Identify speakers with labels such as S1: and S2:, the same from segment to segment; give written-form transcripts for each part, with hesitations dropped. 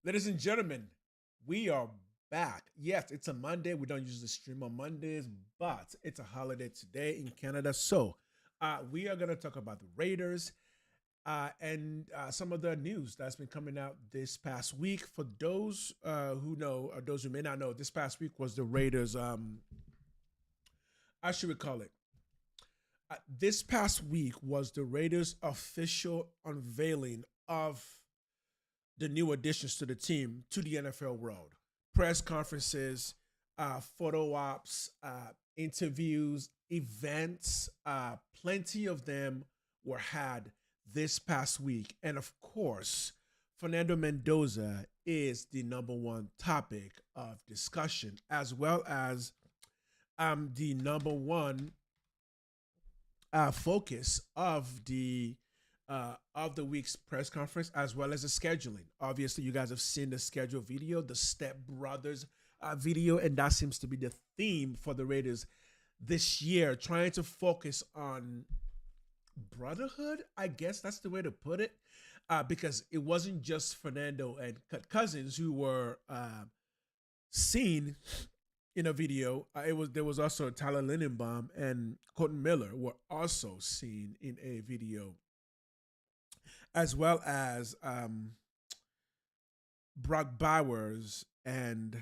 S1: Ladies and gentlemen, we are back. Yes, it's a Monday. We don't usually stream on Mondays, but it's a holiday today in Canada. So we are going to talk about the Raiders and some of the news that's been coming out this past week. For those who know, or those who may not know, this past week was the Raiders, I should recall it. This past week was the Raiders' official unveiling of the new additions to the team to the NFL world. Press conferences, photo ops, interviews, events, plenty of them were had this past week. And of course, Fernando Mendoza is the number one topic of discussion, as well as the number one focus of the week's press conference, as well as the scheduling. Obviously, you guys have seen the schedule video, the Step Brothers video, and that seems to be the theme for the Raiders this year, trying to focus on brotherhood. I guess that's the way to put it, because it wasn't just Fernando and Cousins who were seen in a video. There was also Tyler Lindenbaum and Colton Miller were also seen in a video, as well as Brock Bowers and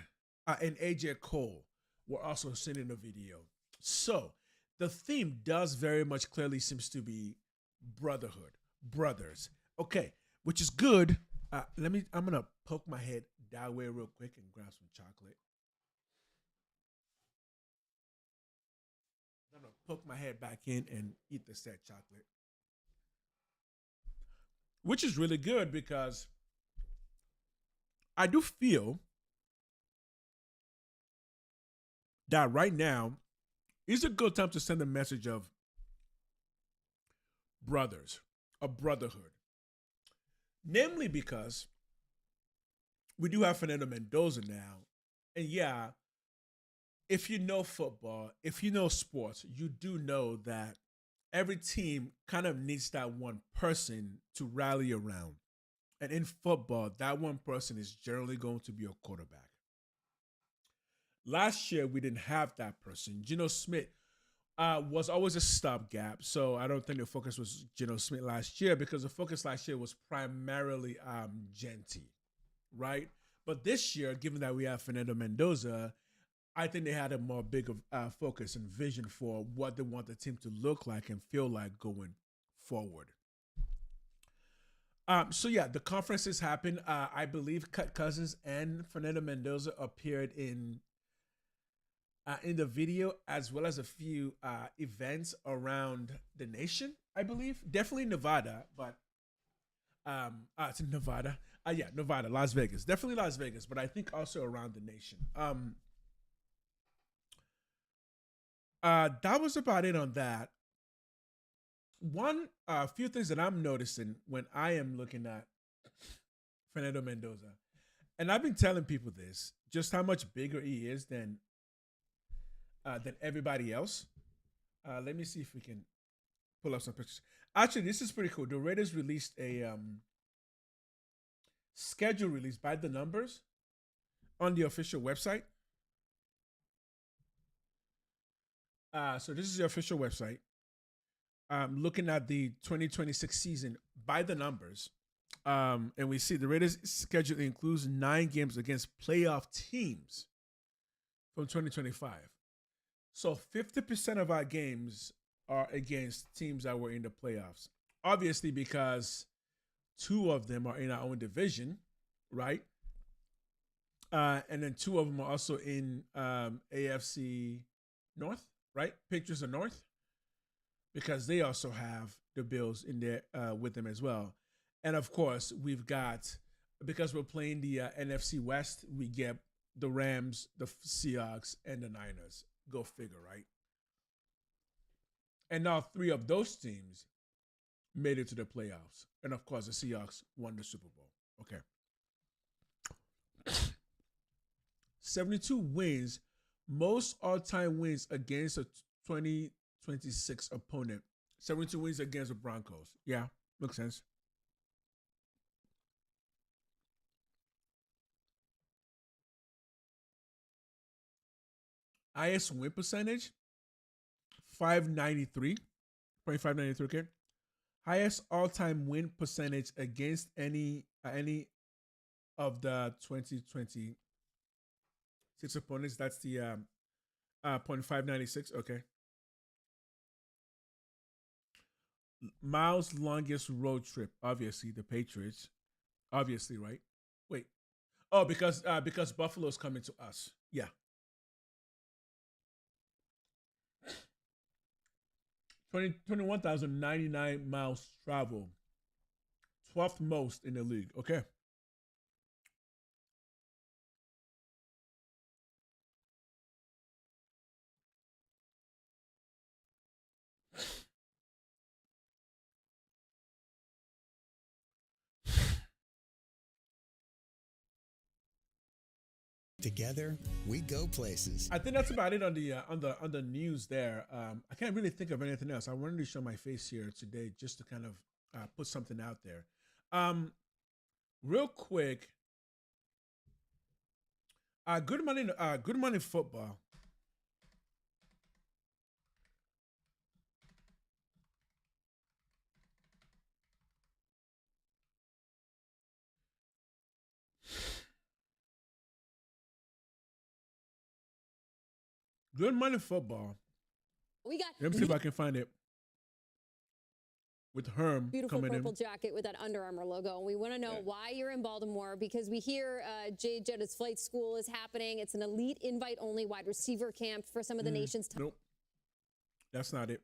S1: AJ Cole were also seen in the video. So the theme does very much clearly seems to be brotherhood, brothers. Okay, which is good. I'm gonna poke my head that way real quick and grab some chocolate. I'm gonna poke my head back in and eat the said chocolate, which is really good because I do feel that right now is a good time to send a message of brothers, a brotherhood. Namely because we do have Fernando Mendoza now. And yeah, if you know football, if you know sports, you do know that every team kind of needs that one person to rally around. And in football, that one person is generally going to be a quarterback. Last year, we didn't have that person. Geno Smith was always a stopgap. So I don't think the focus was Geno Smith last year, because the focus last year was primarily Genty, right? But this year, given that we have Fernando Mendoza, I think they had a more big focus and vision for what they want the team to look like and feel like going forward. So yeah, the conferences happened. I believe Cut Cousins and Fernando Mendoza appeared in the video, as well as a few events around the nation. I believe definitely Nevada, but it's Nevada. Yeah, Nevada, Las Vegas, definitely Las Vegas, but I think also around the nation. That was about it on that. One few things that I'm noticing when I am looking at Fernando Mendoza, and I've been telling people this, just how much bigger he is than everybody else. Let me see if we can pull up some pictures. Actually, this is pretty cool. The Raiders released a schedule release by the numbers on the official website. So this is the official website. Looking at the 2026 season by the numbers, and we see the Raiders' schedule includes 9 games against playoff teams from 2025. So 50% of our games are against teams that were in the playoffs. Obviously, because 2 of them are in our own division, right? And then 2 of them are also in AFC North, right? Patriots are North, because they also have the Bills in there with them as well. And of course, we've got, because we're playing the NFC West, we get the Rams, the Seahawks, and the Niners. Go figure, right? And now 3 of those teams made it to the playoffs. And of course, the Seahawks won the Super Bowl. Okay. 72 wins, most all-time wins against a 2026 opponent. 72 wins against the Broncos. Yeah, makes sense. Highest win percentage, 593, 0.593. Okay. Highest all-time win percentage against any of the 2026 opponents. That's the 0.596. Okay. Miles' longest road trip, obviously the Patriots. Obviously, right? Wait. Oh, because Buffalo's coming to us. Yeah. 21,099 miles travel. 12th most in the league. Okay.
S2: Together, we go places.
S1: I think that's about it on the news there. I can't really think of anything else. I wanted to show my face here today just to kind of put something out there. Real quick. Good morning football. Good morning football.
S3: We got.
S1: Let me see if I can find it. With Herm
S3: Beautiful
S1: coming
S3: purple
S1: in.
S3: jacket with that Under Armour logo. And we want to know why you're in Baltimore, because we hear Jay Jetta's flight school is happening. It's an elite invite-only wide receiver camp for some of the nation's top.
S1: Nope. That's not it.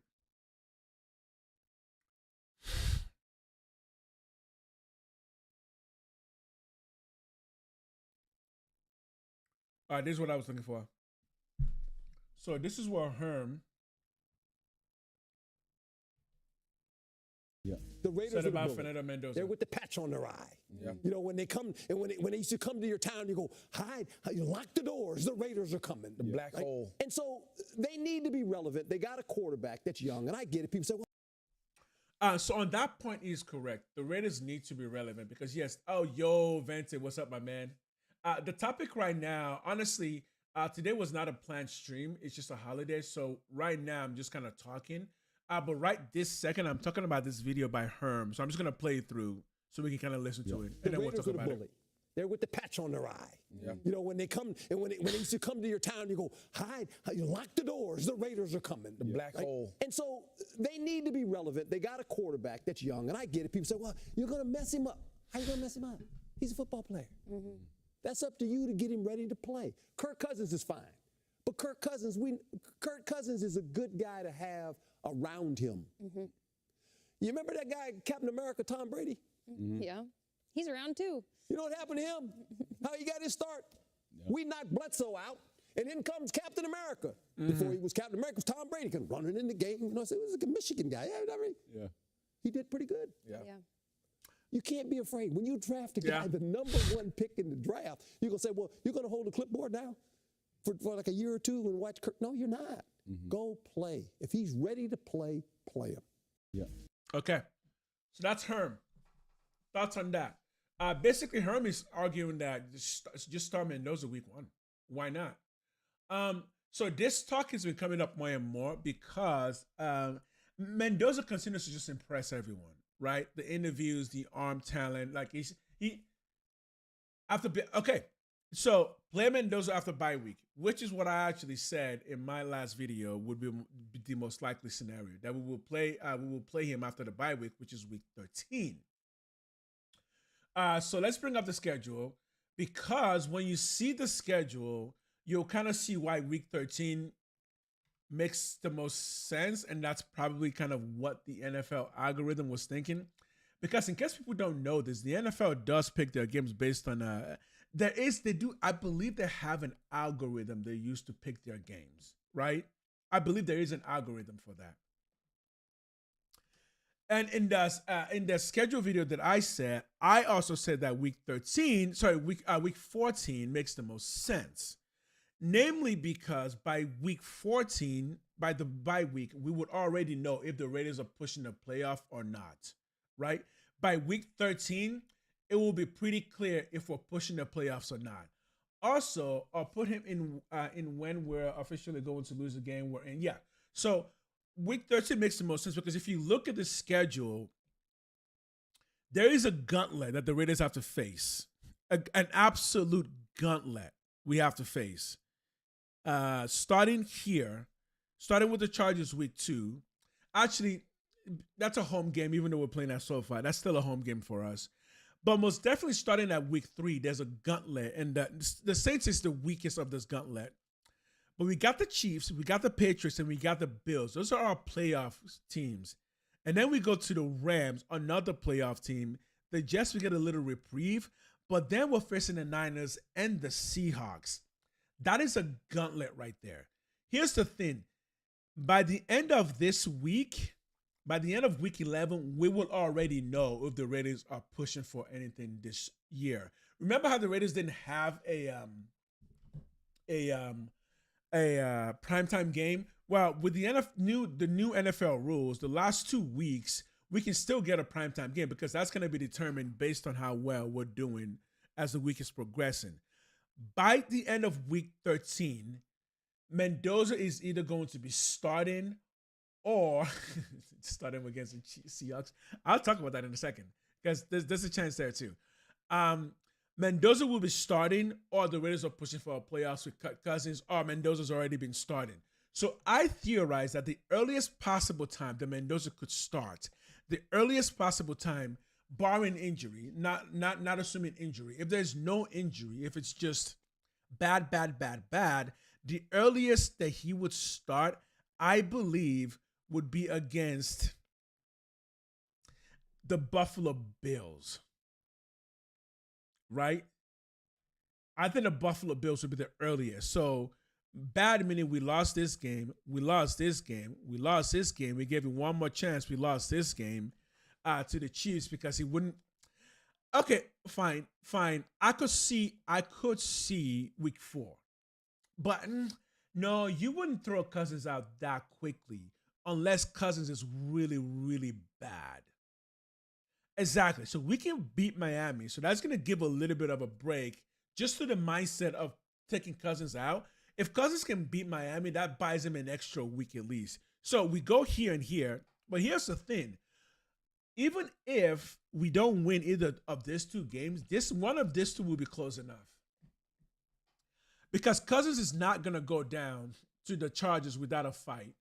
S1: All right, this is what I was looking for. So this is where Herm
S4: The Raiders
S1: said
S4: are
S1: about
S4: the
S1: Fernando Mendoza.
S4: They're with the patch on their eye. You know, when they come and when they used to come to your town, you go, hide, you lock the doors. The Raiders are coming.
S5: The black hole.
S4: And so they need to be relevant. They got a quarterback that's young, and I get it. People say, well,
S1: So on that point, he's correct. The Raiders need to be relevant because yes. Oh, yo, Vente, what's up, my man? The topic right now, honestly, today was not a planned stream. It's just a holiday. So right now, I'm just kind of talking. But right this second, I'm talking about this video by Herm. So I'm just gonna play it through so we can kind of listen to it, and then we'll talk about it.
S4: They're with the patch on their eye. You know, when they come and when they used to come to your town, you go, hide, you lock the doors. The Raiders are coming.
S5: The black hole.
S4: And so they need to be relevant. They got a quarterback that's young, and I get it. People say, well, you're gonna mess him up. How you gonna mess him up? He's a football player. That's up to you to get him ready to play. Kirk Cousins is fine. But Kirk Cousins is a good guy to have around him. You remember that guy, Captain America, Tom Brady?
S3: Yeah. He's around too.
S4: You know what happened to him? How he got his start? We knocked Bledsoe out, and in comes Captain America. Before he was Captain America, it was Tom Brady, running in the game. You know, so it was like a Michigan guy. Yeah. He did pretty good.
S3: Yeah.
S4: You can't be afraid. When you draft a guy, the number one pick in the draft, you're going to say, well, you're going to hold the clipboard now for like a year or two and watch Kirk. No, you're not. Go play. If he's ready to play, play him.
S1: Okay. So that's Herm. Thoughts on that? Basically, Herm is arguing that just start Mendoza week 1. Why not? So this talk has been coming up more and more because Mendoza continues to just impress everyone, right? The interviews, the arm talent, like okay. So play Mendoza after bye week, which is what I actually said in my last video would be the most likely scenario, that we will play him after the bye week, which is week 13. So let's bring up the schedule, because when you see the schedule, you'll kind of see why week 13 makes the most sense, and that's probably kind of what the NFL algorithm was thinking. Because in case people don't know this, the NFL does pick their games based on I believe they have an algorithm they use to pick their games, right? I believe there is an algorithm for that. And in the schedule video that I said, I also said that week 14 makes the most sense. Namely because by week 14, by the bye week, we would already know if the Raiders are pushing the playoff or not, right? By week 13, it will be pretty clear if we're pushing the playoffs or not. also put him in when we're officially going to lose the game we're in. Yeah. So week 13 makes the most sense because if you look at the schedule, there is a gauntlet that the Raiders have to face, an absolute gauntlet we have to face. Starting with the Chargers week 2. Actually, that's a home game, even though we're playing at SoFi. That's still a home game for us. But most definitely starting at week 3, there's a gauntlet, and the Saints is the weakest of this gauntlet. But we got the Chiefs, we got the Patriots, and we got the Bills. Those are our playoff teams. And then we go to the Rams, another playoff team. The Jets, we get a little reprieve, but then we're facing the Niners and the Seahawks. That is a gauntlet right there. Here's the thing. By the end of this week, by the end of week 11, we will already know if the Raiders are pushing for anything this year. Remember how the Raiders didn't have a primetime game? Well, with the new NFL rules, the last 2 weeks, we can still get a primetime game because that's going to be determined based on how well we're doing as the week is progressing. By the end of week 13, Mendoza is either going to be starting or starting against the Seahawks. I'll talk about that in a second because there's a chance there too. Mendoza will be starting, or the Raiders are pushing for a playoffs with Cousins, or Mendoza's already been starting. So I theorize that the earliest possible time that Mendoza could start, the earliest possible time, barring injury, not assuming injury, if there's no injury, if it's just bad, the earliest that he would start, I believe, would be against the Buffalo Bills. Right? I think the Buffalo Bills would be the earliest. So bad meaning we lost this game, we gave him one more chance, we lost this game to the Chiefs because he wouldn't. Okay, fine. I could see week 4. But no, you wouldn't throw Cousins out that quickly unless Cousins is really, really bad. Exactly. So we can beat Miami. So that's going to give a little bit of a break just to the mindset of taking Cousins out. If Cousins can beat Miami, that buys him an extra week at least. So we go here and here. But here's the thing. Even if we don't win either of these 2 games, one of these 2 will be close enough. Because Cousins is not going to go down to the Chargers without a fight.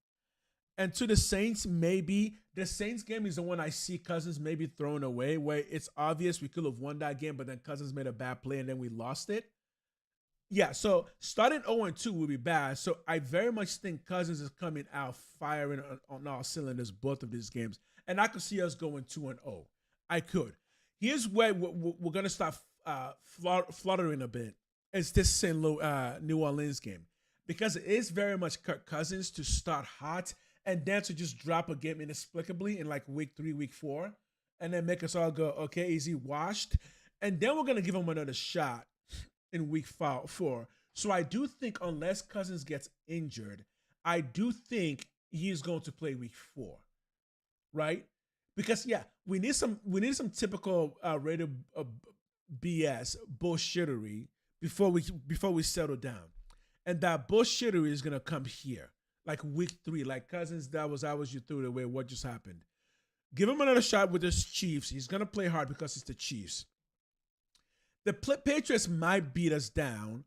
S1: And to the Saints, maybe. The Saints game is the one I see Cousins maybe throwing away, where it's obvious we could have won that game, but then Cousins made a bad play and then we lost it. Yeah, so starting 0-2 will be bad. So I very much think Cousins is coming out firing on all cylinders both of these games. And I could see us going 2-0. I could. Here's where we're going to start fluttering a bit. It's this New Orleans game. Because it is very much Kirk Cousins to start hot and then to just drop a game inexplicably in like week 3, week 4, and then make us all go, okay, is he washed? And then we're going to give him another shot in week 4. So I do think unless Cousins gets injured, I do think he's going to play week 4, right? Because, yeah, we need some typical Raider BS, bullshittery before we settle down. And that bullshittery is going to come here. Like week 3, like Cousins, that was you threw it away. What just happened? Give him another shot with his Chiefs. He's going to play hard because it's the Chiefs. The Patriots might beat us down,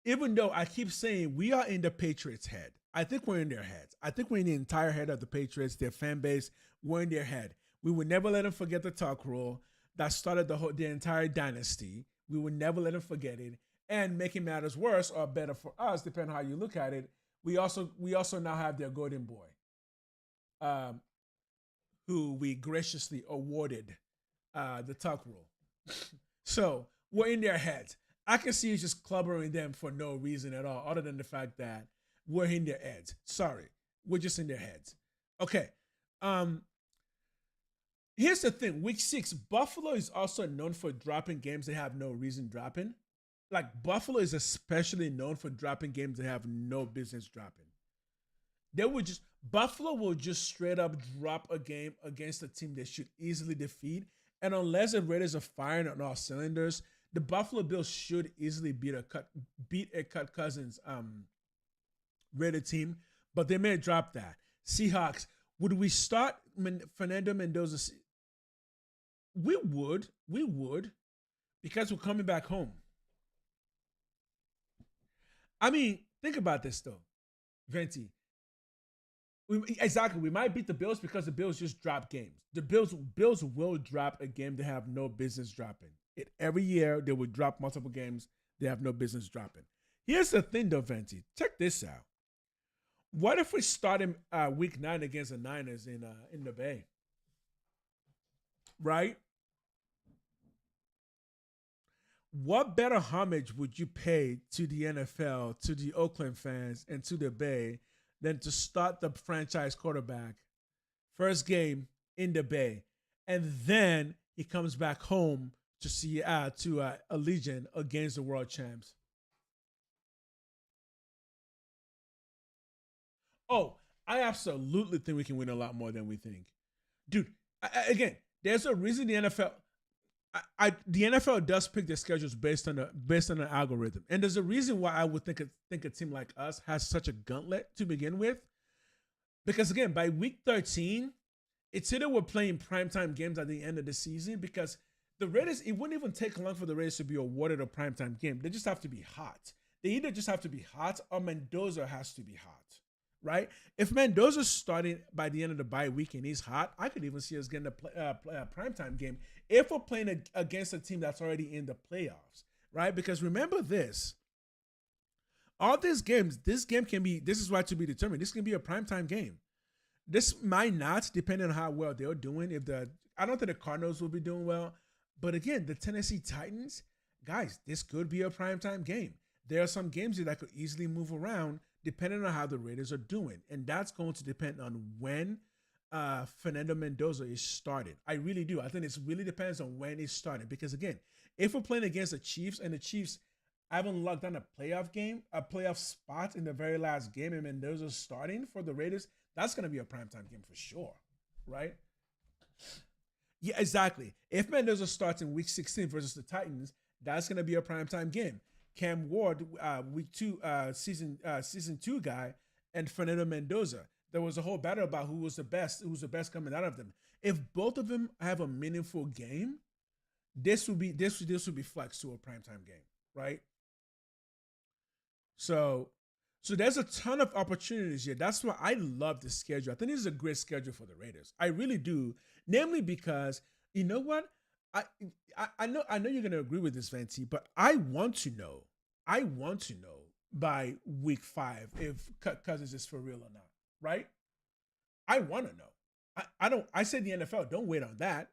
S1: even though I keep saying we are in the Patriots' head. I think we're in their heads. I think we're in the entire head of the Patriots, their fan base. We're in their head. We would never let them forget the talk rule that started the entire dynasty. We would never let them forget it. And making matters worse or better for us, depending on how you look at it, we also now have their golden boy, who we graciously awarded the talk rule. So we're in their heads. I can see you just clubbering them for no reason at all, other than the fact that we're in their heads. Sorry, we're just in their heads. Okay. Here's the thing. Week 6, Buffalo is also known for dropping games they have no reason dropping. Like Buffalo is especially known for dropping games they have no business dropping. Buffalo will just straight up drop a game against a team they should easily defeat. And unless the Raiders are firing on all cylinders, the Buffalo Bills should easily beat a Kirk Cousins rated team, but they may drop that. Seahawks, would we start Fernando Mendoza? We would, because we're coming back home. I mean, think about this though, Venti. We might beat the Bills because the Bills just drop games. The Bills will drop a game they have no business dropping. Every year they would drop multiple games they have no business dropping. Here's the thing though, Venti. Check this out. What if we start in week 9 against the Niners in the Bay? Right? What better homage would you pay to the NFL, to the Oakland fans, and to the Bay than to start the franchise quarterback first game in the Bay, and then he comes back home to see to Allegiant against the world champs? Oh, I absolutely think we can win a lot more than we think, dude. Again, there's a reason the NFL. The NFL does pick their schedules based on an algorithm, and there's a reason why I would think a team like us has such a gauntlet to begin with. Because again, by week 13, it's either we're playing primetime games at the end of the season, because the Raiders, it wouldn't even take long for the Raiders to be awarded a primetime game. They just have to be hot. They either just have to be hot or Mendoza has to be hot, right? If Mendoza's starting by the end of the bye week and he's hot, I could even see us getting a primetime game if we're playing against a team that's already in the playoffs, right? Because remember this, all these games, this is why to be determined. This can be a primetime game. This might not, depending on how well they're doing. I don't think the Cardinals will be doing well. But again, the Tennessee Titans, guys, this could be a primetime game. There are some games that could easily move around depending on how the Raiders are doing. And that's going to depend on when Fernando Mendoza is started. I really do. I think it really depends on when it's started. Because again, if we're playing against the Chiefs and the Chiefs haven't locked down a playoff spot in the very last game, and Mendoza's starting for the Raiders, that's going to be a primetime game for sure, right? Yeah, exactly. If Mendoza starts in week 16 versus the Titans, that's going to be a primetime game. Cam Ward, week 2, season 2 guy, and Fernando Mendoza. There was a whole battle about who was the best coming out of them. If both of them have a meaningful game, this would be flexed to a primetime game, right? So there's a ton of opportunities here. That's why I love this schedule. I think this is a great schedule for the Raiders. I really do. Namely because, you know what? I know you're gonna agree with this, Venti, but I want to know by week 5 if Cousins is for real or not, right? I want to know. I said the NFL, don't wait on that.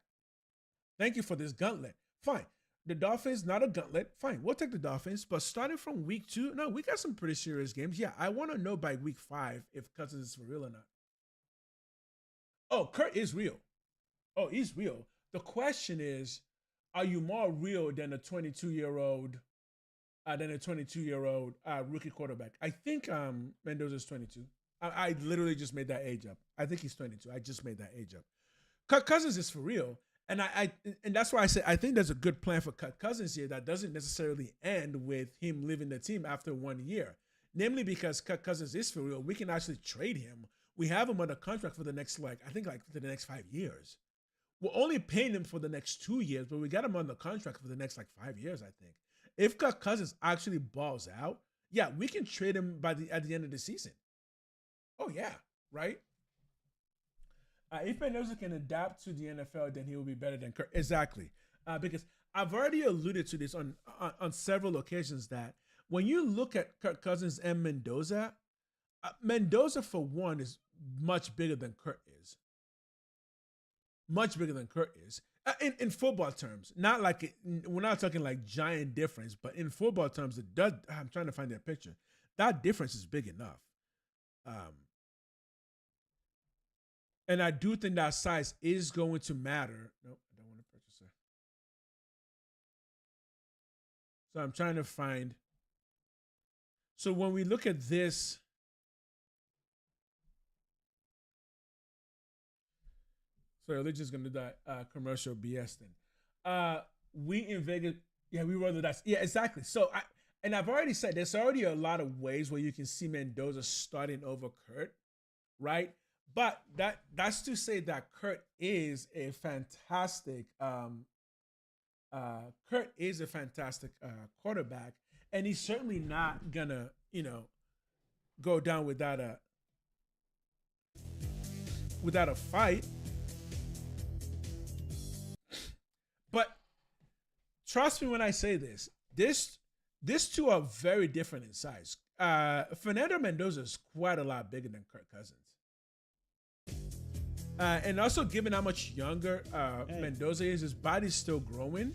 S1: Thank you for this gauntlet. Fine. The Dolphins, not a gauntlet. Fine, we'll take the Dolphins. But starting from week 2, no, we got some pretty serious games. Yeah, I want to know by week 5 if Cousins is for real or not. Oh, Kurt is real. Oh, he's real. The question is, are you more real than a 22-year-old rookie quarterback? I think Mendoza's 22. I literally just made that age up. I think he's 22. I just made that age up. Kirk Cousins is for real. And and that's why I say I think there's a good plan for Kirk Cousins here that doesn't necessarily end with him leaving the team after 1 year. Namely because Kirk Cousins is for real. We can actually trade him. We have him under contract for the next, for the next 5 years. We're only paying him for the next 2 years, but we got him under contract for the next 5 years, I think. If Kirk Cousins actually balls out, yeah, we can trade him at the end of the season. Oh, yeah, right? If Mendoza can adapt to the NFL, then he will be better than Kirk. Exactly. Because I've already alluded to this on several occasions that when you look at Kirk Cousins and Mendoza, Mendoza, for one, is much bigger than Kirk is. Much bigger than Kirk is. In football terms. We're not talking like giant difference, but in football terms, I'm trying to find that picture. That difference is big enough. And I do think that size is going to matter. Nope, I don't want to purchase it. So I'm trying to find. So when we look at this, sorry, we're just going to do that commercial BS thing. We in Vegas, Yeah, we roll the dice. Yeah, exactly. So I've already said there's already a lot of ways where you can see Mendoza starting over Kurt, right? But that's to say that Kurt is a fantastic quarterback, and he's certainly not gonna go down without a fight. But trust me when I say this. These two are very different in size. Fernando Mendoza is quite a lot bigger than Kirk Cousins. And also, given how much younger Mendoza is, his body's still growing,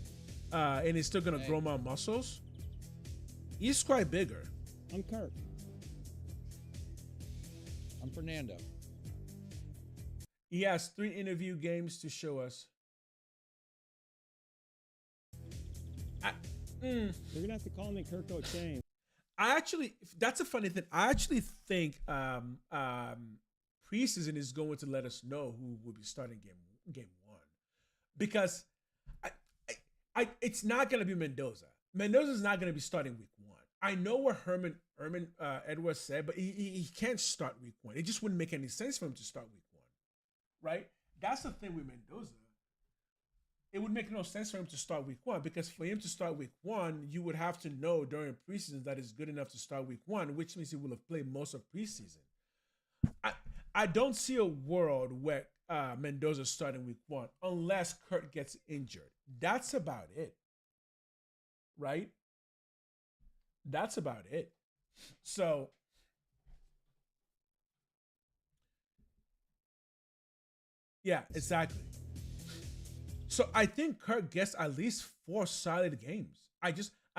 S1: and he's still gonna grow more muscles. He's quite bigger.
S5: I'm Kirk. I'm Fernando.
S1: He has 3 interview games to show us.
S5: You're gonna have to call me Kirk O'Chain.
S1: That's a funny thing. I actually think preseason is going to let us know who will be starting game 1, because it's not going to be Mendoza. Mendoza's not going to be starting week 1. I know what Herman Edwards said, but he can't start week 1. It just wouldn't make any sense for him to start week 1, right? That's the thing with Mendoza. It would make no sense for him to start week 1, because for him to start week 1, you would have to know during preseason that he's good enough to start week 1, which means he will have played most of preseason. I don't see a world where Mendoza's starting week 1 unless Kurt gets injured. That's about it, right? That's about it. So yeah, exactly. So I think Kurt gets at least 4 solid games. I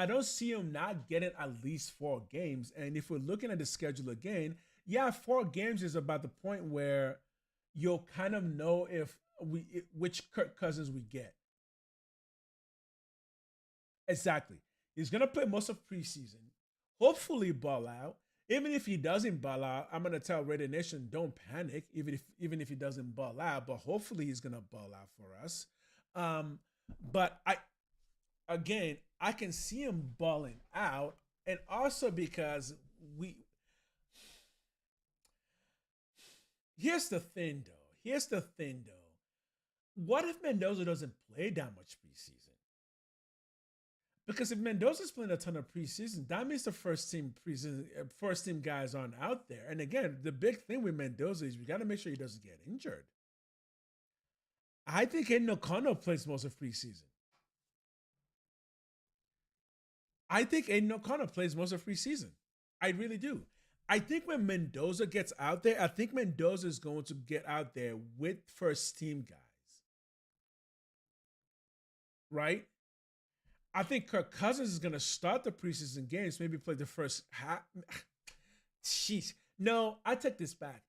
S1: don't see him not getting at least 4 games. And if we're looking at the schedule again, yeah, 4 games is about the point where you'll kind of know which Kirk Cousins we get. Exactly. He's gonna play most of preseason. Hopefully ball out. Even if he doesn't ball out, I'm gonna tell Raider Nation, don't panic. Even if he doesn't ball out, but hopefully he's gonna ball out for us. But I can see him balling out, and also because Here's the thing, though. What if Mendoza doesn't play that much preseason? Because if Mendoza's playing a ton of preseason, that means the first team guys aren't out there. And again, the big thing with Mendoza is we got to make sure he doesn't get injured. I think Aiden O'Connell plays most of preseason. I really do. I think when Mendoza gets out there, I think Mendoza is going to get out there with first team guys. Right? I think Kirk Cousins is going to start the preseason games, maybe play the first half. Jeez. No, I take this back.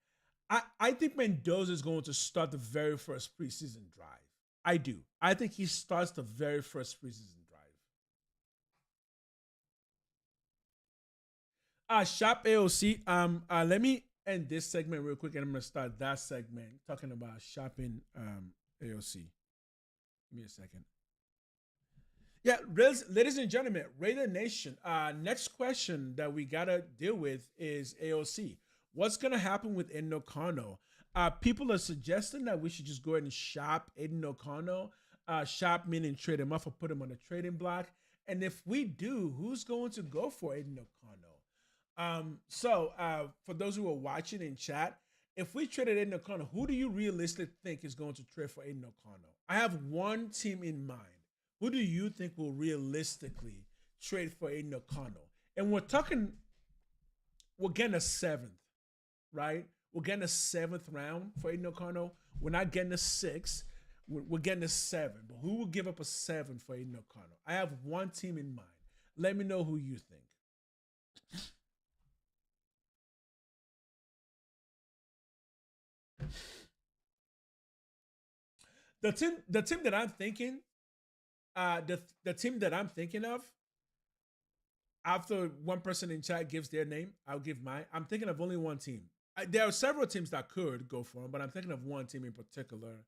S1: I think Mendoza is going to start the very first preseason drive. I do. I think he starts the very first preseason drive. Shop AOC. Let me end this segment real quick, and I'm gonna start that segment talking about shopping AOC. Give me a second. Yeah, ladies and gentlemen, Raider Nation. Next question that we gotta deal with is AOC. What's gonna happen with Aiden O'Connell? People are suggesting that we should just go ahead and shop Aiden O'Connell. Shop meaning trade him off or put him on a trading block. And if we do, who's going to go for Aiden O'Connell? So for those who are watching in chat, if we traded Aiden O'Connell, who do you realistically think is going to trade for Aiden O'Connell? I have one team in mind. Who do you think will realistically trade for Aiden O'Connell? And we're getting a 7th, right? We're getting a 7th round for Aiden O'Connell. We're not getting a 6th. We're getting a 7. But who will give up a 7 for Aiden O'Connell? I have one team in mind. Let me know who you think. The team that I'm thinking, the team that I'm thinking of, after one person in chat gives their name, I'll give mine. I'm thinking of only one team. There are several teams that could go for him, but I'm thinking of one team in particular.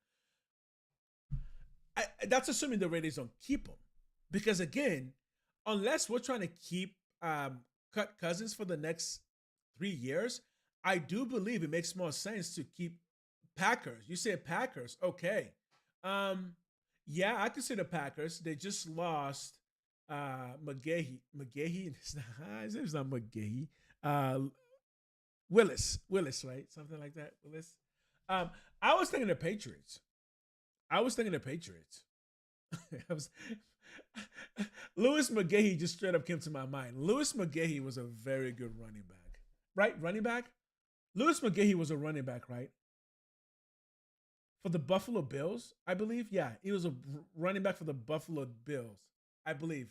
S1: That's assuming the Raiders don't keep him. Because again, unless we're trying to keep Cut Cousins for the next 3 years, I do believe it makes more sense to keep Packers. You said Packers, okay? Yeah, I could say the Packers. They just lost McGahee. His name's not McGahee. Willis, right? Something like that. Willis. I was thinking the Patriots. I was Louis McGahee just straight up came to my mind. Louis McGahee was a very good running back, right? Running back. Louis McGahee was a running back, right? For the Buffalo Bills, I believe. Yeah, he was a running back for the Buffalo Bills, I believe.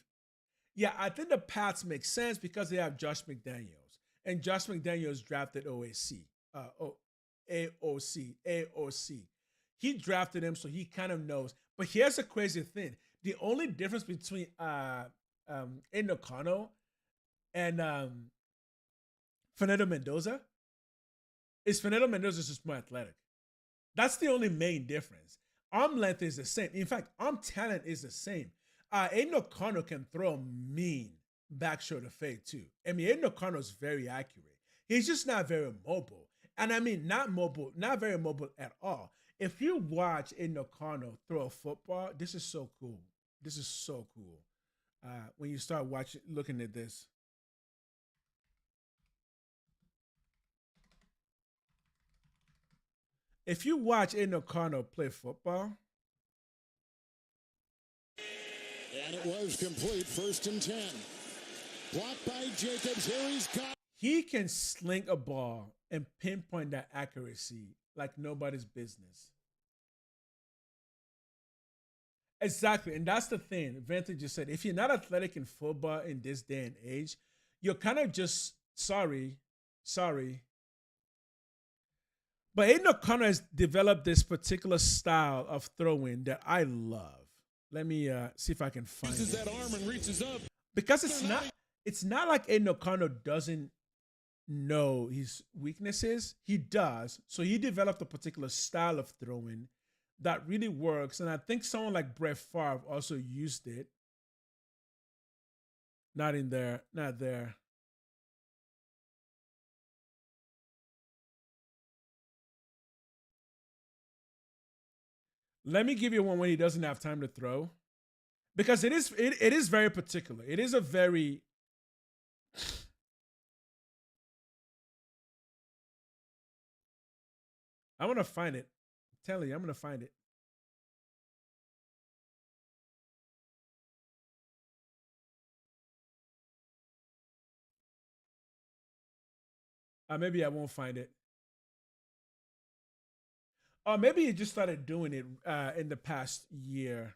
S1: Yeah, I think the Pats make sense because they have Josh McDaniels. And Josh McDaniels drafted AOC. He drafted him, so he kind of knows. But here's the crazy thing. The only difference between Aiden O'Connell and Fernando Mendoza is Fernando Mendoza is just more athletic. That's the only main difference. Arm length is the same. In fact, arm talent is the same. Aiden O'Connell can throw a mean back shoulder fade too. I mean, Aiden O'Connell is very accurate. He's just not very mobile. And I mean, not very mobile at all. If you watch Aiden O'Connell throw a football, this is so cool. When you start looking at this. If you watch Aiden O'Connell play football.
S6: And it was complete, 1st and 10. Blocked by Jacobs. Here he's caught.
S1: He can sling a ball and pinpoint that accuracy like nobody's business. Exactly. And that's the thing. Vante just said, if you're not athletic in football in this day and age, you're kind of just sorry. But Aiden O'Connell has developed this particular style of throwing that I love. Let me see if I can find
S6: Uses
S1: it.
S6: that arm and reaches up.
S1: Because it's not like Aiden O'Connell doesn't know his weaknesses. He does. So he developed a particular style of throwing that really works. And I think someone like Brett Favre also used it. Not there. Let me give you one when he doesn't have time to throw. Because it is very particular. It is a very I'm gonna find it. I'm telling you, I'm gonna find it. Maybe I won't find it. Or maybe he just started doing it in the past year.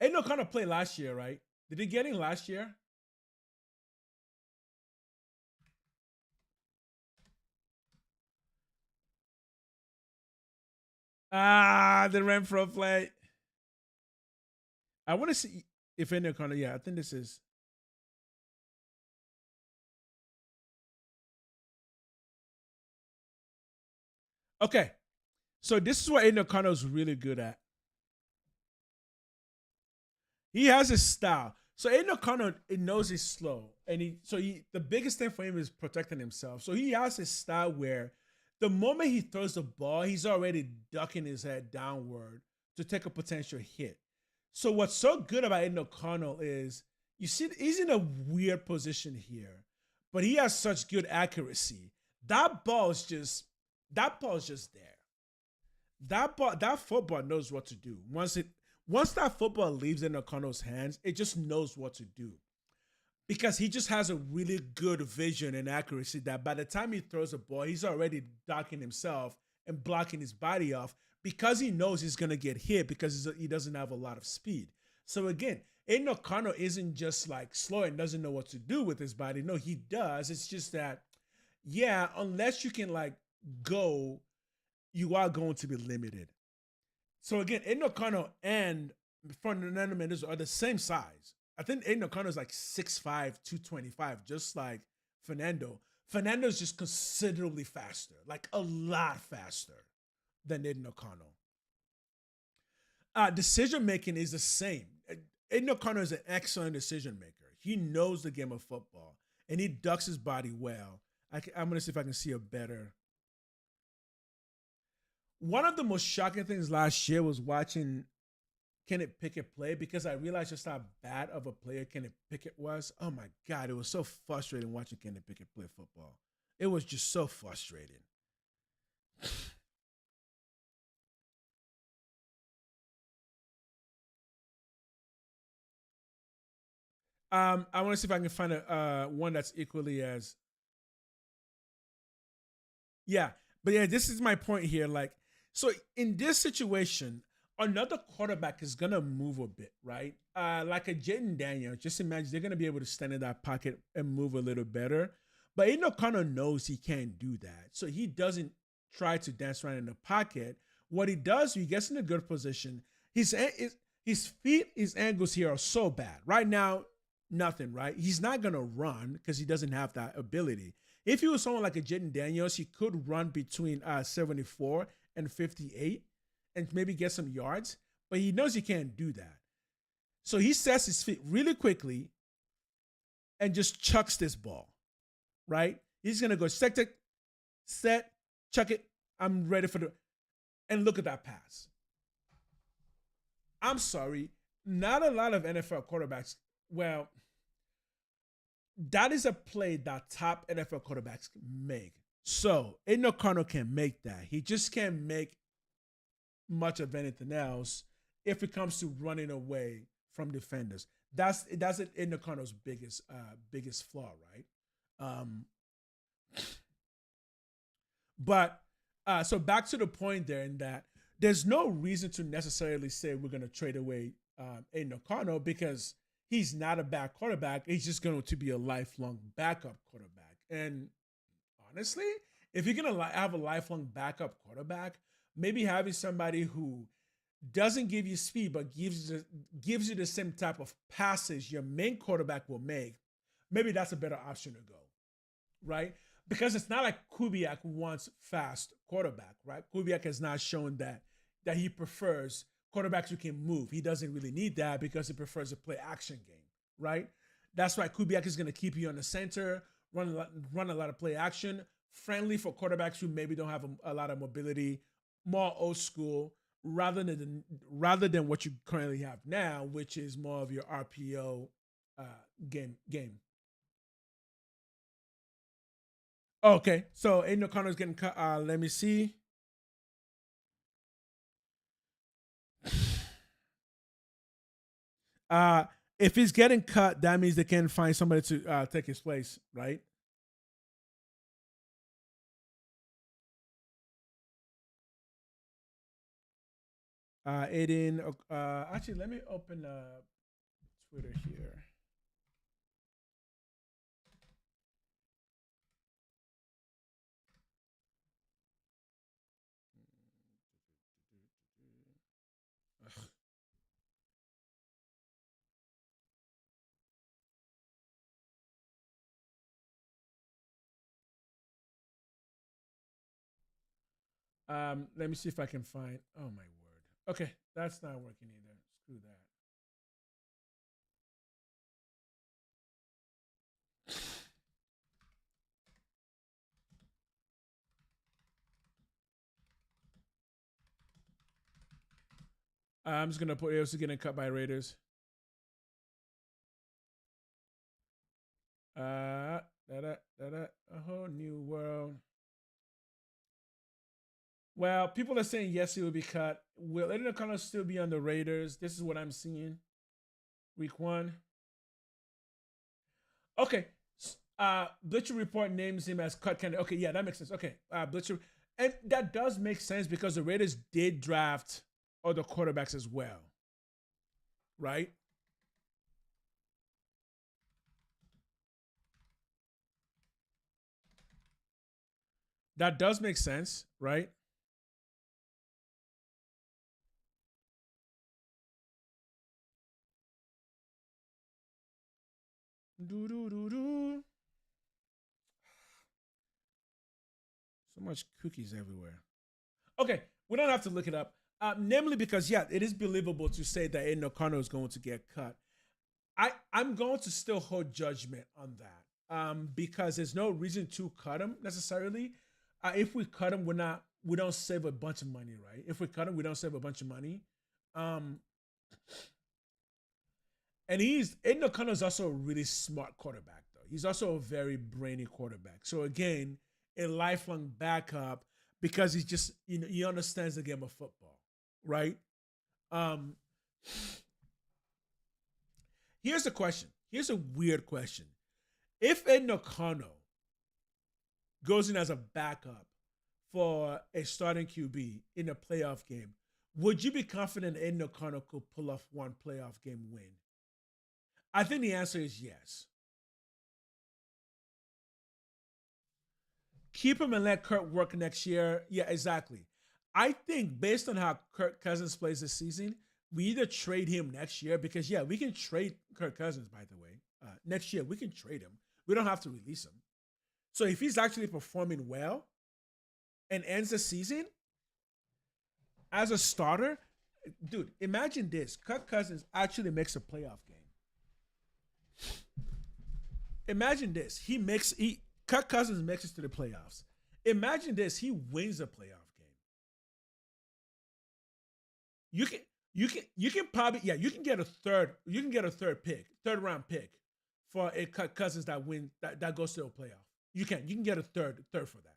S1: Ain't no kind of play last year, right? Did he get in last year? The Renfro play. I want to see if Ain't no kind of, yeah, I think this is. Okay. So this is what Aiden O'Connell's really good at. He has his style. So Aiden O'Connell, it knows he's slow. And the biggest thing for him is protecting himself. So he has his style where the moment he throws the ball, he's already ducking his head downward to take a potential hit. So what's so good about Aiden O'Connell is, you see, he's in a weird position here, but he has such good accuracy. That ball is just there. That football knows what to do. Once that football leaves in O'Connell's hands, it just knows what to do. Because he just has a really good vision and accuracy that by the time he throws a ball, he's already docking himself and blocking his body off because he knows he's going to get hit because he doesn't have a lot of speed. So again, Aiden O'Connell isn't just like slow and doesn't know what to do with his body. No, he does. It's just that, yeah, unless you can like go, you are going to be limited. So again, Aiden O'Connell and Fernando Mendoza are the same size. I think Aiden O'Connell is like 6'5", 225, just like Fernando. Fernando's just considerably faster, like a lot faster than Aiden O'Connell. Decision making is the same. Aiden O'Connor is an excellent decision maker. He knows the game of football, and he ducks his body well. I'm going to see if I can see a better. One of the most shocking things last year was watching Kenneth Pickett play, because I realized just how bad of a player Kenneth Pickett was. Oh my God, it was so frustrating watching Kenneth Pickett play football. It was just so frustrating. I want to see if I can find a one that's equally as. Yeah, but yeah, this is my point here. Like, so in this situation, another quarterback is gonna move a bit, right? Like a Jaden Daniels. Just imagine they're gonna be able to stand in that pocket and move a little better. But Aiden O'Connor knows he can't do that, so he doesn't try to dance around in the pocket. What he does, he gets in a good position. His feet, his angles here are so bad right now. Nothing, right? He's not gonna run because he doesn't have that ability. If he was someone like a Jaden Daniels, he could run between 74 and 58 and maybe get some yards, but he knows he can't do that. So he sets his feet really quickly and just chucks this ball, right? He's going to go set, chuck it. I'm ready for and look at that pass. I'm sorry. Not a lot of NFL quarterbacks, well, that is a play that top NFL quarterbacks make. So Aiden O'Connor can make that. He just can't make much of anything else if it comes to running away from defenders. That's Aiden O'Connor's biggest flaw, right? But so back to the point there, in that there's no reason to necessarily say we're going to trade away Aiden O'Connor, because he's not a bad quarterback. He's just going to be a lifelong backup quarterback. And honestly, if you're going to have a lifelong backup quarterback, maybe having somebody who doesn't give you speed but gives you the same type of passes your main quarterback will make, maybe that's a better option to go, right? Because it's not like Kubiak wants fast quarterback, right? Kubiak has not shown that he prefers quarterbacks who can move. He doesn't really need that because he prefers a play action game, right? That's why Kubiak is going to keep you on the center, run a lot of play action, friendly for quarterbacks who maybe don't have a lot of mobility, more old school, rather than what you currently have now, which is more of your RPO game. Okay, so Aiden O'Connor's getting cut. Let me see. If he's getting cut, that means they can find somebody to take his place, right? Aiden, actually, let me open Twitter here. Let me see if I can find. Oh my word. Okay, that's not working either. Screw that. I'm just gonna put AOC getting cut by Raiders. A whole new world. Well, people are saying yes, he will be cut. Will Aiden O'Connor still be on the Raiders? This is what I'm seeing. Week 1. Okay. Blitzer Report names him as cut candidate. Okay, yeah, that makes sense. Okay. Blitzer. And that does make sense because the Raiders did draft other quarterbacks as well. Right? That does make sense, right? So much cookies everywhere. Okay, we don't have to look it up. Namely because, yeah, it is believable to say that Aiden O'Connor is going to get cut. I'm going to still hold judgment on that because there's no reason to cut him necessarily. If we cut him, we don't save a bunch of money, right? If we cut him, we don't save a bunch of money. And Aiden O'Connell is also a really smart quarterback, though. He's also a very brainy quarterback. So again, a lifelong backup because he's just he understands the game of football, right? Here's the question. Here's a weird question. If Aiden O'Connell goes in as a backup for a starting QB in a playoff game, would you be confident Aiden O'Connell could pull off one playoff game win? I think the answer is yes. Keep him and let Kurt work next year. Yeah, exactly. I think based on how Kirk Cousins plays this season, we either trade him next year because, yeah, we can trade Kirk Cousins, by the way. Next year, we can trade him. We don't have to release him. So if he's actually performing well and ends the season as a starter, dude, imagine this. Kirk Cousins actually makes a playoff game. Imagine this. Kirk Cousins makes it to the playoffs. Imagine this. He wins a playoff game. You can probably you can get a third round pick for a Kirk Cousins that goes to a playoff. You can get a third for that.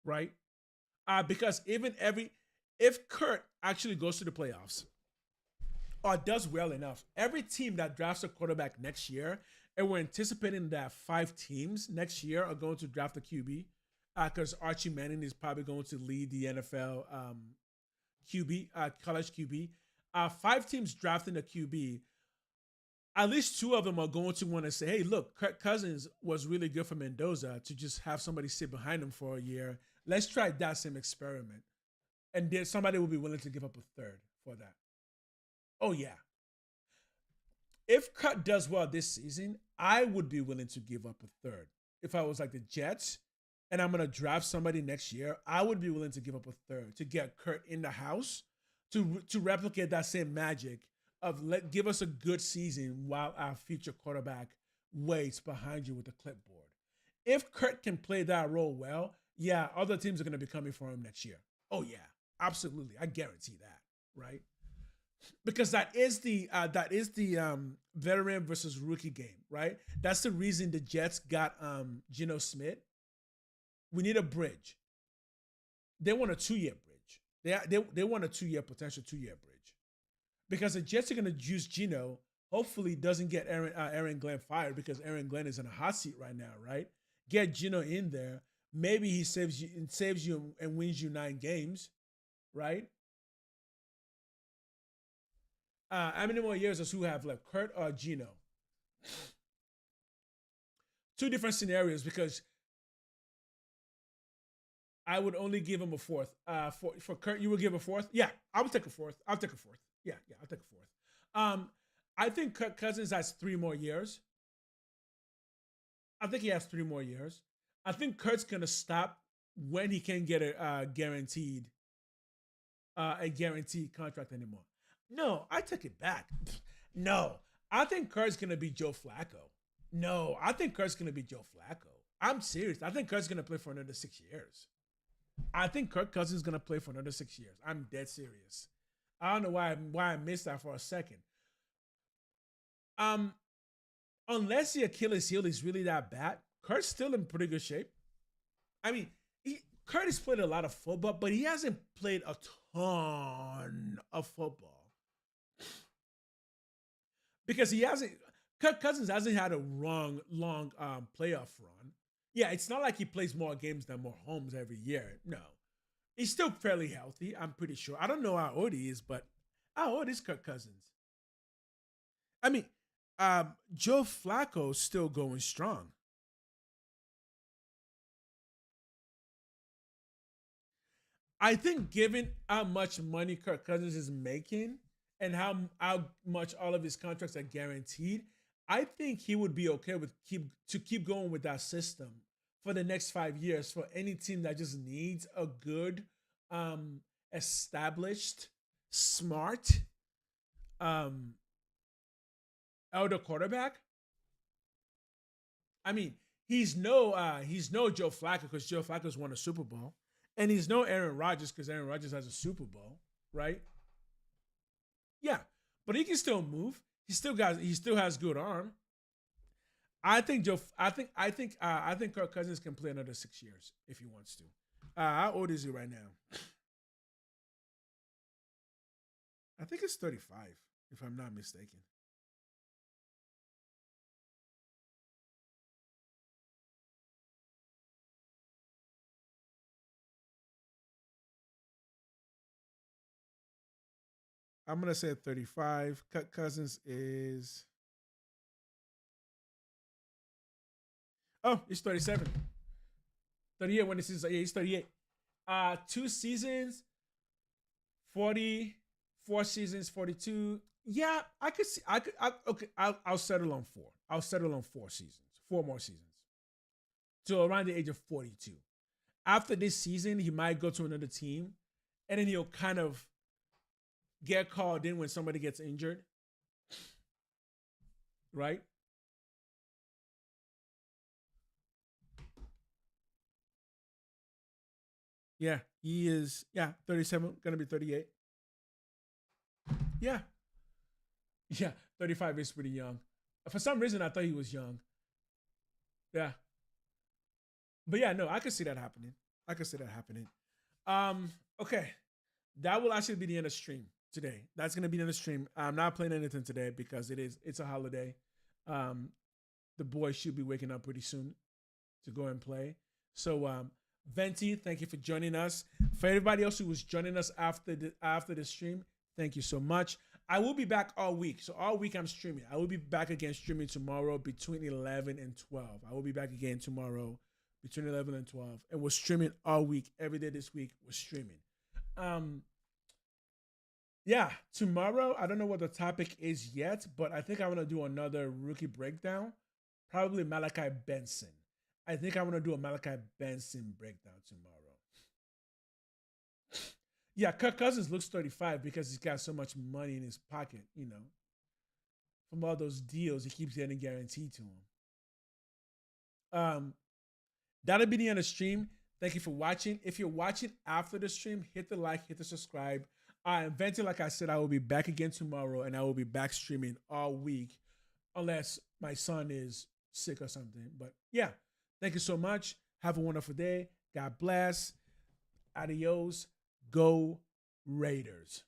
S1: Right? Because if Kurt actually goes to the playoffs or does well enough, every team that drafts a quarterback next year, and we're anticipating that 5 teams next year are going to draft a QB, because Archie Manning is probably going to lead the NFL college QB. 5 teams drafting a QB. At least 2 of them are going to want to say, hey, look, Kirk Cousins was really good for Mendoza to just have somebody sit behind him for a year. Let's try that same experiment. And then somebody will be willing to give up a third for that. Oh, yeah. If Kurt does well this season, I would be willing to give up a third. If I was like the Jets and I'm going to draft somebody next year, I would be willing to give up a third to get Kurt in the house to replicate that same magic of give us a good season while our future quarterback waits behind you with the clipboard. If Kurt can play that role well, yeah, other teams are going to be coming for him next year. Oh, yeah, absolutely. I guarantee that, right? Because that is the veteran versus rookie game, right? That's the reason the Jets got Geno Smith. We need a bridge. They want a 2-year bridge. They want a potential 2-year bridge. Because the Jets are going to use Geno. Hopefully, doesn't get Aaron Glenn fired because Aaron Glenn is in a hot seat right now, right? Get Geno in there. Maybe he saves you and wins you 9 games, right? How many more years does who have left, Kurt or Geno? 2 different scenarios because I would only give him a 4th. For Kurt, you would give a 4th? Yeah, I would take a 4th. I'll take a 4th. Yeah, I'll take a 4th. I think Kirk Cousins has 3 more years. I think he has 3 more years. I think Kurt's going to stop when he can get a guaranteed contract anymore. No, I took it back. No, I think Kurt's going to be Joe Flacco. No, I think Kurt's going to be Joe Flacco. I'm serious. I think Kurt's going to play for another 6 years. I think Kirk Cousins is going to play for another 6 years. I'm dead serious. I don't know why I missed that for a second. Unless the Achilles heel is really that bad, Kurt's still in pretty good shape. I mean, Kurt has played a lot of football, but he hasn't played a ton of football. Because Kirk Cousins hasn't had a long playoff run. Yeah, it's not like he plays more games than Mahomes every year. No. He's still fairly healthy, I'm pretty sure. I don't know how old he is, but how old is Kirk Cousins? I mean, Joe Flacco's still going strong. I think given how much money Kirk Cousins is making and how much all of his contracts are guaranteed, I think he would be okay with keep going with that system for the next 5 years for any team that just needs a good, established, smart elder quarterback. I mean, he's no Joe Flacco because Joe Flacco's won a Super Bowl, and he's no Aaron Rodgers because Aaron Rodgers has a Super Bowl, right? Yeah, but he can still move. He still has good arm. I think Kirk Cousins can play another 6 years if he wants to. How old is he right now? I think it's 35, if I'm not mistaken. I'm gonna say 35. Kirk Cousins is. Oh, he's 37. 38 when this is. Yeah, he's 38. 2 seasons, 40. 4 seasons, 42. Yeah, I could see. Okay, I'll settle on 4. I'll settle on 4 seasons. 4 more seasons. So around the age of 42. After this season, he might go to another team, and then he'll kind of get called in when somebody gets injured. Right? Yeah, he is. Yeah, 37, gonna be 38. Yeah. Yeah, 35 is pretty young. For some reason, I thought he was young. Yeah. But yeah, no, I could see that happening. Okay. That will actually be the end of stream today. That's going to be the end of stream. I'm not playing anything today because it's a holiday. The boys should be waking up pretty soon to go and play. So, Venti, thank you for joining us. For everybody else who was joining us after the stream, thank you so much. I will be back all week. So all week I'm streaming. I will be back again streaming tomorrow between 11 and 12. I will be back again tomorrow between 11 and 12. And we're streaming all week. Every day this week, we're streaming. Yeah, tomorrow, I don't know what the topic is yet, but I think I want to do another rookie breakdown. Probably Malachi Benson. I think I want to do a Malachi Benson breakdown tomorrow. Yeah, Kirk Cousins looks 35 because he's got so much money in his pocket, from all those deals he keeps getting guaranteed to him. That'll be the end of the stream. Thank you for watching. If you're watching after the stream, hit the like, hit the subscribe. Venti, like I said, I will be back again tomorrow, and I will be back streaming all week, unless my son is sick or something. But yeah, thank you so much. Have a wonderful day. God bless. Adios. Go Raiders.